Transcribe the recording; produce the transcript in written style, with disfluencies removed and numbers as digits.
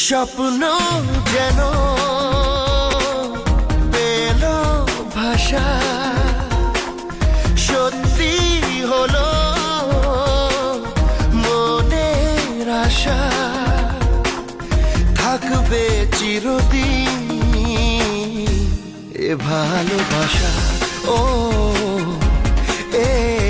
স্বপ্ন যেন পেল ভাষা, সত্যি হলো মনের আশা, থাকবে চিরদিন এ ভালোবাসা। ও এ